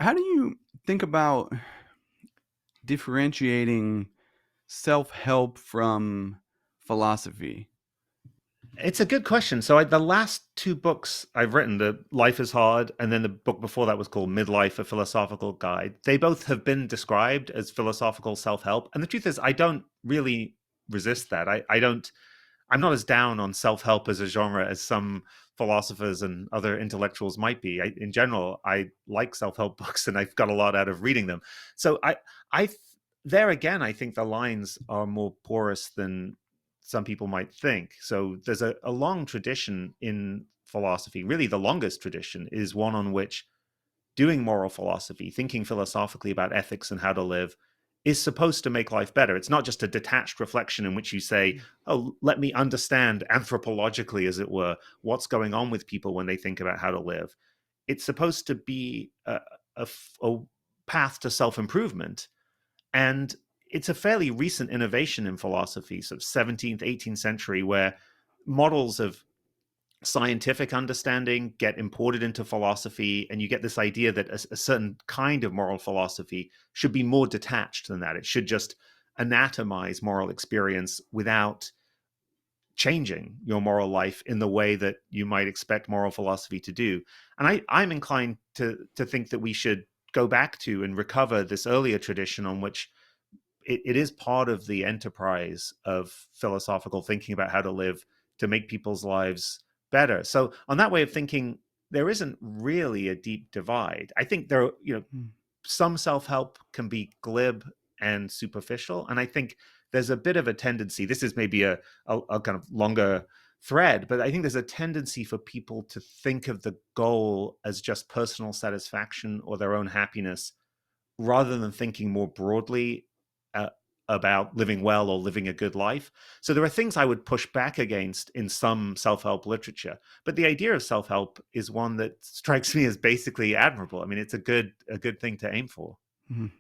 How do you think about differentiating self-help from philosophy? It's a good question. The last two books I've written, the Life is Hard, and then the book before that was called Midlife: A Philosophical Guide. They both have been described as philosophical self-help, and the truth is, I don't really resist that. I don't. I'm not as down on self-help as a genre as some philosophers and other intellectuals might be. In general, I like self-help books, and I've got a lot out of reading them. So I, there again, I think the lines are more porous than some people might think. So there's a long tradition in philosophy. Really, the longest tradition is one on which doing moral philosophy, thinking philosophically about ethics and how to live, is supposed to make life better. It's not just a detached reflection in which you say, oh, let me understand anthropologically, as it were, what's going on with people when they think about how to live. It's supposed to be a path to self improvement. And it's a fairly recent innovation in philosophy, sort of 17th, 18th century, where models of scientific understanding get imported into philosophy, and you get this idea that a certain kind of moral philosophy should be more detached than that. It should just anatomize moral experience without changing your moral life in the way that you might expect moral philosophy to do. And I'm inclined to think that we should go back to and recover this earlier tradition on which it is part of the enterprise of philosophical thinking about how to live to make people's lives better. So on that way of thinking, there isn't really a deep divide. I think Mm. some self-help can be glib and superficial, and I think there's a bit of a tendency. This is maybe a kind of longer thread, but I think there's a tendency for people to think of the goal as just personal satisfaction or their own happiness rather than thinking more broadly uh, about living well or living a good life. So there are things I would push back against in some self-help literature, but the idea of self-help is one that strikes me as basically admirable. I mean, it's a good thing to aim for. Mhm.